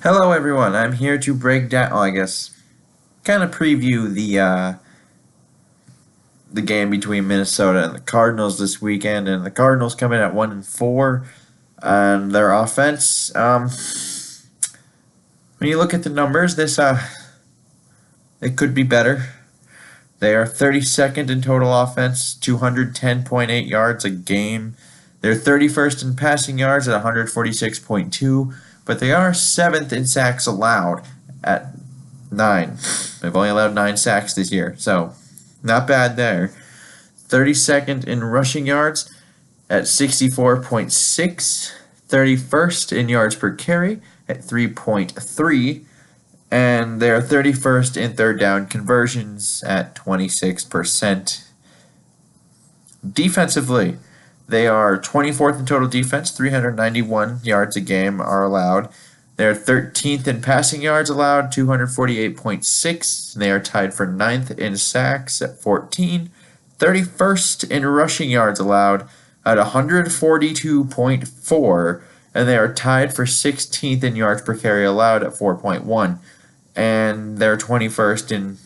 Hello everyone, I'm here to break down, kind of preview the game between Minnesota and the Cardinals this weekend, and the Cardinals come in at 1-4, and their offense, when you look at the numbers, it could be better. They are 32nd in total offense, 210.8 yards a game. They're 31st in passing yards at 146.2, but they are 7th in sacks allowed at 9. They've only allowed 9 sacks this year, so not bad there. 32nd in rushing yards at 64.6, 31st in yards per carry at 3.3, and they're 31st in third down conversions at 26%. Defensively, they are 24th in total defense, 391 yards a game are allowed. They're 13th in passing yards allowed, 248.6. They are tied for 9th in sacks at 14. 31st in rushing yards allowed at 142.4. And they are tied for 16th in yards per carry allowed at 4.1. And they're 21st in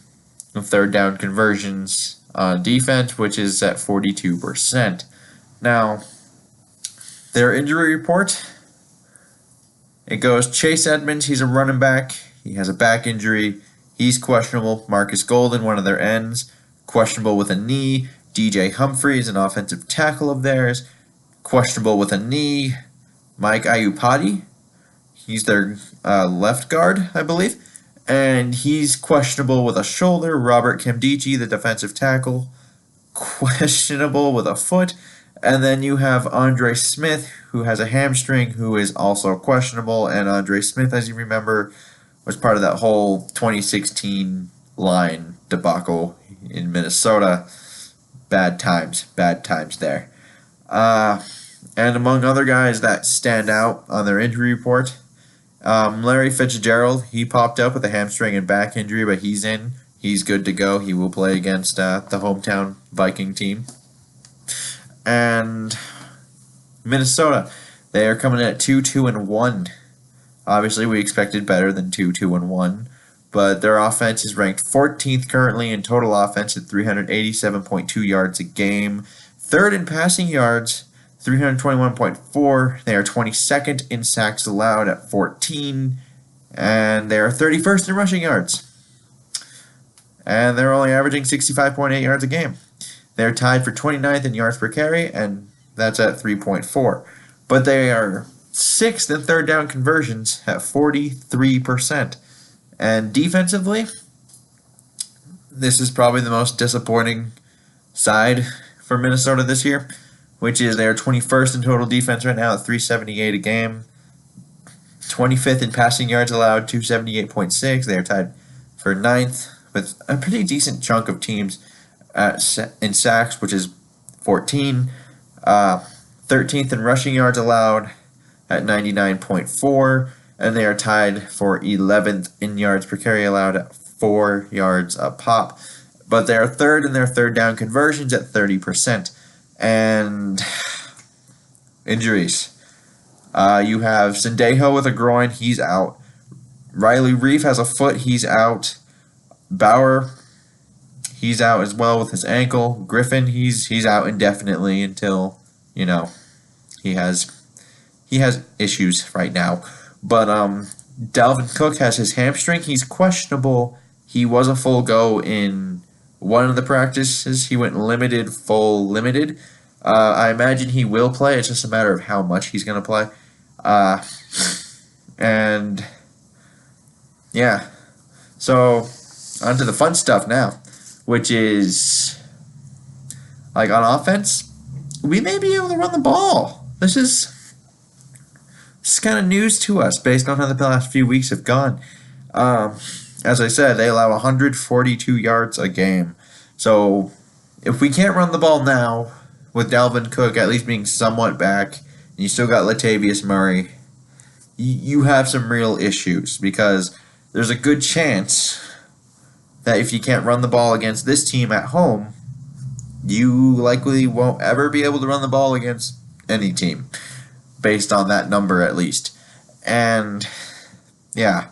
third down conversions on defense, which is at 42%. Now, their injury report, it goes Chase Edmonds, he's a running back. He has a back injury. He's questionable. Marcus Golden, one of their ends, questionable with a knee. DJ Humphries, an offensive tackle of theirs, questionable with a knee. Mike Iupati, he's their left guard, I believe, and he's questionable with a shoulder. Robert Kimdichie, the defensive tackle, questionable with a foot. And then you have Andre Smith, who has a hamstring, who is also questionable. And Andre Smith, as you remember, was part of that whole 2016 line debacle in Minnesota. Bad times there. And among other guys that stand out on their injury report, Larry Fitzgerald, he popped up with a hamstring and back injury, but he's in. He's good to go. He will play against the hometown Viking team. And Minnesota, they are coming in at 2-2-1. Obviously, we expected better than 2-2-1, but their offense is ranked 14th currently in total offense at 387.2 yards a game. Third in passing yards, 321.4. They are 22nd in sacks allowed at 14, and they are 31st in rushing yards. And they're only averaging 65.8 yards a game. They're tied for 29th in yards per carry, and that's at 3.4. But they are 6th in third down conversions at 43%. And defensively, this is probably the most disappointing side for Minnesota this year, which is they're 21st in total defense right now at 378 a game. 25th in passing yards allowed, 278.6. They are tied for 9th with a pretty decent chunk of teams in sacks, which is 14. 13th in rushing yards allowed at 99.4, and they are tied for 11th in yards per carry allowed at 4 yards a pop. But they are third in their third down conversions at 30%. And injuries. You have Sendejo with a groin, he's out. Riley Reef has a foot, he's out. Bauer, he's out as well with his ankle. Griffin, he's out indefinitely until, he has issues right now. But Dalvin Cook has his hamstring. He's questionable. He was a full go in one of the practices. He went limited, full limited. I imagine he will play. It's just a matter of how much he's going to play. And yeah. So on to the fun stuff now, which is, like, on offense, we may be able to run the ball. This is kind of news to us based on how the last few weeks have gone. As I said, they allow 142 yards a game. So if we can't run the ball now, with Dalvin Cook at least being somewhat back, and you still got Latavius Murray, you have some real issues, because there's a good chance that if you can't run the ball against this team at home, you likely won't ever be able to run the ball against any team, based on that number at least. And Yeah,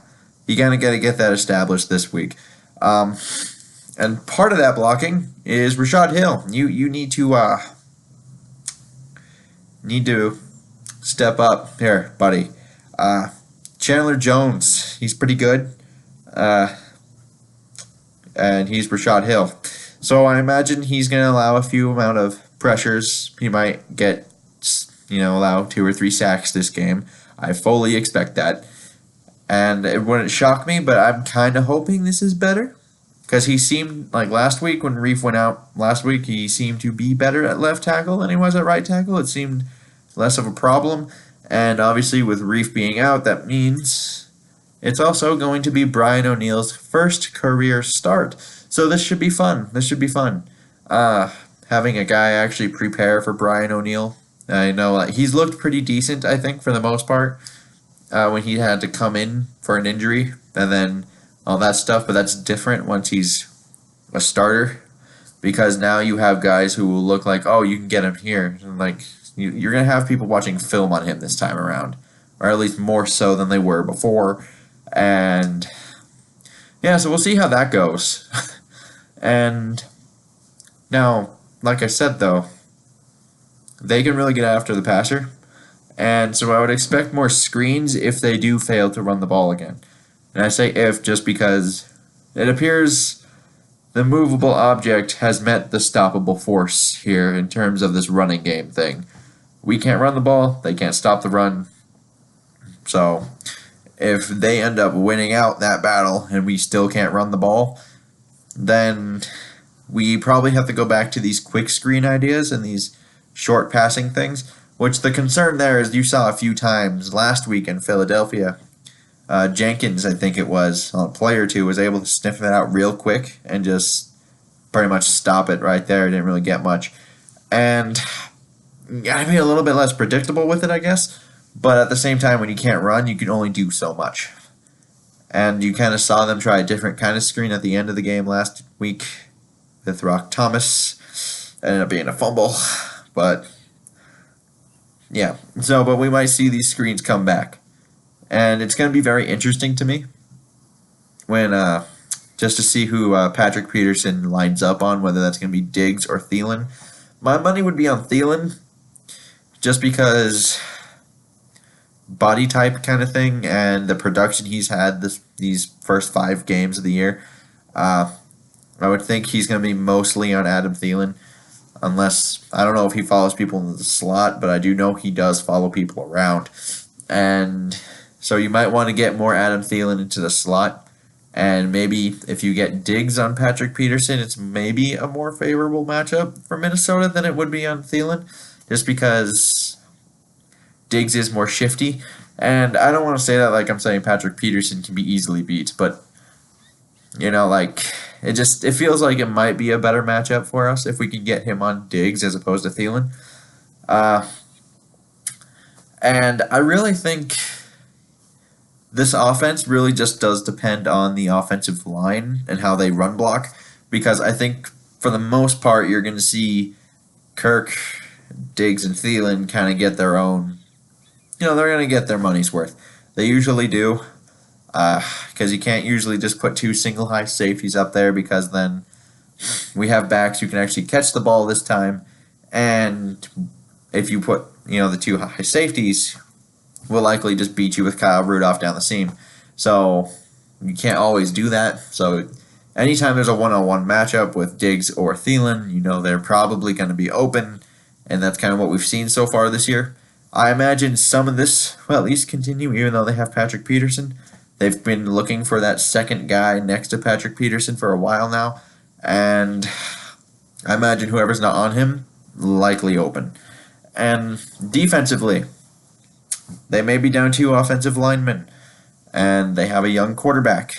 you kind of got to get that established this week. Um, and part of that blocking is Rashad Hill. You need to step up here, buddy. Uh, Chandler Jones, he's pretty good, uh, and he's Rashad Hill. So I imagine he's going to allow a few amount of pressures. He might get, allow 2 or 3 sacks this game. I fully expect that. And it wouldn't shock me, but I'm kind of hoping this is better. Because he seemed, like last week when Reef went out last week, he seemed to be better at left tackle than he was at right tackle. It seemed less of a problem. And obviously with Reef being out, that means it's also going to be Brian O'Neill's first career start. So this should be fun. This should be fun. Having a guy actually prepare for Brian O'Neill. I know he's looked pretty decent, I think, for the most part, when he had to come in for an injury and then all that stuff. But that's different once he's a starter, because now you have guys who will look like, oh, you can get him here. And like you're going to have people watching film on him this time around, or at least more so than they were before. And yeah, so we'll see how that goes. And now, like I said, though, they can really get after the passer. And so I would expect more screens if they do fail to run the ball again. And I say if just because it appears the movable object has met the stoppable force here in terms of this running game thing. We can't run the ball, they can't stop the run. So if they end up winning out that battle and we still can't run the ball, then we probably have to go back to these quick screen ideas and these short passing things, which the concern there is you saw a few times last week in Philadelphia. Jenkins, I think it was, on a play or two, was able to sniff it out real quick and just pretty much stop it right there. Didn't really get much. And gotta be a little bit less predictable with it, I guess. But at the same time, when you can't run, you can only do so much. And you kind of saw them try a different kind of screen at the end of the game last week with Rock Thomas. Ended up being a fumble. But yeah, but we might see these screens come back. And it's going to be very interesting to me when just to see who Patrick Peterson lines up on, whether that's going to be Diggs or Thielen. My money would be on Thielen, just because body type kind of thing and the production he's had these first 5 games of the year. I would think he's going to be mostly on Adam Thielen, unless, I don't know if he follows people in the slot, but I do know he does follow people around. And so you might want to get more Adam Thielen into the slot. And maybe if you get Diggs on Patrick Peterson, it's maybe a more favorable matchup for Minnesota than it would be on Thielen, just because Diggs is more shifty. And I don't want to say that like I'm saying Patrick Peterson can be easily beat, but it feels like it might be a better matchup for us if we could get him on Diggs as opposed to Thielen. And I really think this offense really just does depend on the offensive line and how they run block, because I think for the most part you're going to see Kirk, Diggs, and Thielen kind of get their own, they're going to get their money's worth. They usually do, because you can't usually just put 2 single high safeties up there, because then we have backs who can actually catch the ball this time, and if you put the 2 high safeties, will likely just beat you with Kyle Rudolph down the seam. So you can't always do that. So anytime there's a one-on-one matchup with Diggs or Thielen, they're probably going to be open, and that's kind of what we've seen so far this year. I imagine some of this will at least continue, even though they have Patrick Peterson. They've been looking for that second guy next to Patrick Peterson for a while now, and I imagine whoever's not on him, likely open. And defensively, they may be down 2 offensive linemen, and they have a young quarterback.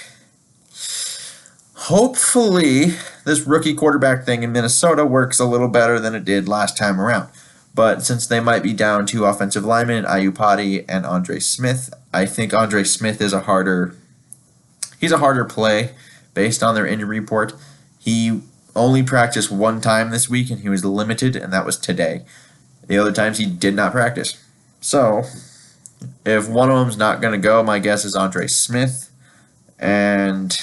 Hopefully, this rookie quarterback thing in Minnesota works a little better than it did last time around. But since they might be down 2 offensive linemen, Ayupati and Andre Smith, I think Andre Smith is a harder play based on their injury report. He only practiced 1 time this week, and he was limited, and that was today. The other times he did not practice. So If one of them's not going to go, my guess is Andre Smith. And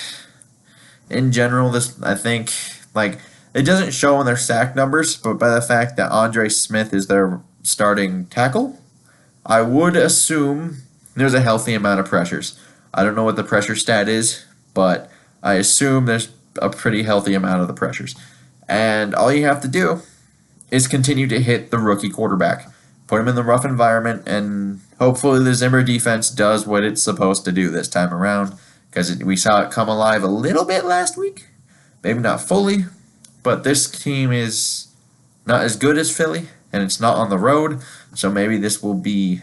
in general, this I think like it doesn't show in their sack numbers, but by the fact that Andre Smith is their starting tackle, I would assume there's a healthy amount of pressures. I don't know what the pressure stat is, but I assume there's a pretty healthy amount of the pressures. And all you have to do is continue to hit the rookie quarterback. Put him in the rough environment, and hopefully the Zimmer defense does what it's supposed to do this time around, because we saw it come alive a little bit last week. Maybe not fully, but this team is not as good as Philly, and it's not on the road, so maybe this will be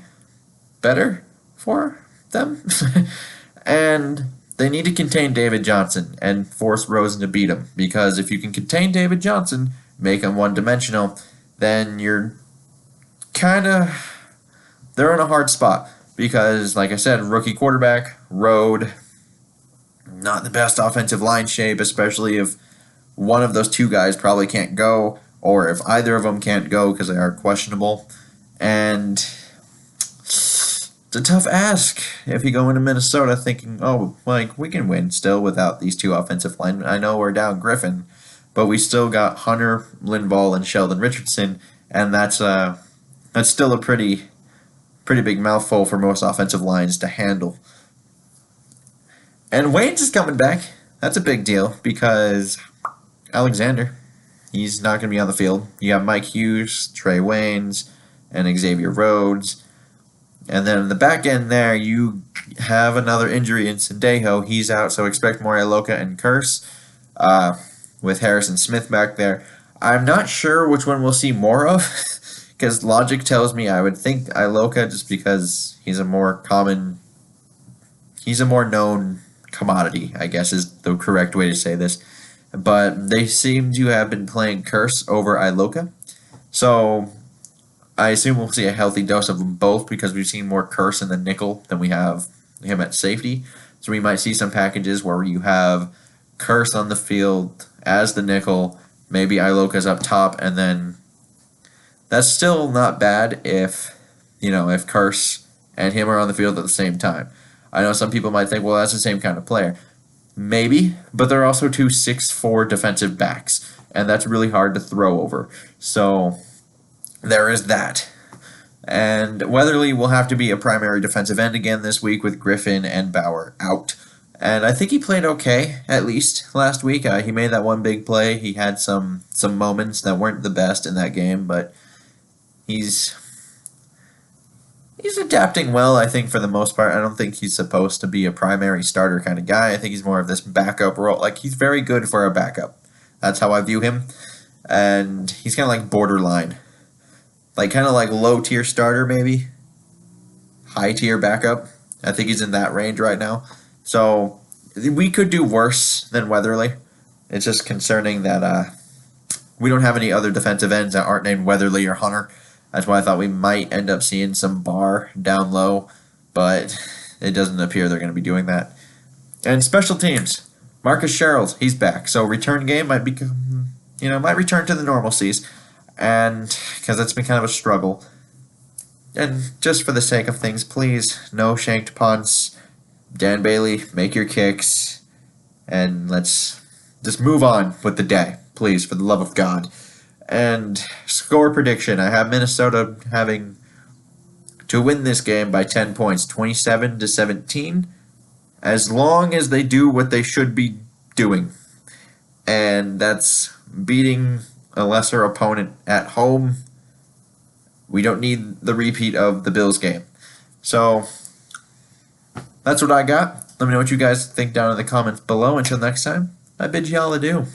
better for them. And they need to contain David Johnson and force Rosen to beat him, because if you can contain David Johnson, make him one-dimensional, then you're they're in a hard spot, because, like I said, rookie quarterback, road, not the best offensive line shape, especially if one of those two guys probably can't go, or if either of them can't go because they are questionable. And it's a tough ask if you go into Minnesota thinking, oh, like, we can win still without these two offensive linemen. I know we're down Griffin, but we still got Hunter, Linval, and Sheldon Richardson, and that's still a pretty big mouthful for most offensive lines to handle. And Wayne's is coming back. That's a big deal, because Alexander, he's not going to be on the field. You got Mike Hughes, Trey Waynes, and Xavier Rhodes. And then in the back end there, you have another injury in Sendejo. He's out, so expect more Iloka and Curse with Harrison Smith back there. I'm not sure which one we'll see more of, because logic tells me I would think Iloka, just because he's a more known commodity, I guess is the correct way to say this. But they seem to have been playing Curse over Iloka, so I assume we'll see a healthy dose of them both, because we've seen more Curse in the nickel than we have him at safety. So we might see some packages where you have Curse on the field as the nickel, maybe Iloka's up top, and then that's still not bad if Curse and him are on the field at the same time. I know some people might think, well, that's the same kind of player. Maybe, but they're also two 6'4" defensive backs, and that's really hard to throw over. So there is that. And Weatherly will have to be a primary defensive end again this week with Griffin and Bauer out. And I think he played okay, at least, last week. He made that one big play. He had some moments that weren't the best in that game, but he's adapting well, I think, for the most part. I don't think he's supposed to be a primary starter kind of guy. I think he's more of this backup role. Like, he's very good for a backup. That's how I view him. And he's kind of like borderline. Like, kind of like low-tier starter, maybe. High-tier backup. I think he's in that range right now. So, we could do worse than Weatherly. It's just concerning that we don't have any other defensive ends that aren't named Weatherly or Hunter. That's why I thought we might end up seeing some Barr down low, but it doesn't appear they're going to be doing that. And special teams, Marcus Sherrills, he's back. So return game might return to the normalcies, and because that's been kind of a struggle. And just for the sake of things, please, no shanked punts. Dan Bailey, make your kicks, and let's just move on with the day, please, for the love of God. And score prediction, I have Minnesota having to win this game by 10 points, 27-17, as long as they do what they should be doing. And that's beating a lesser opponent at home. We don't need the repeat of the Bills game. So that's what I got. Let me know what you guys think down in the comments below. Until next time, I bid y'all adieu.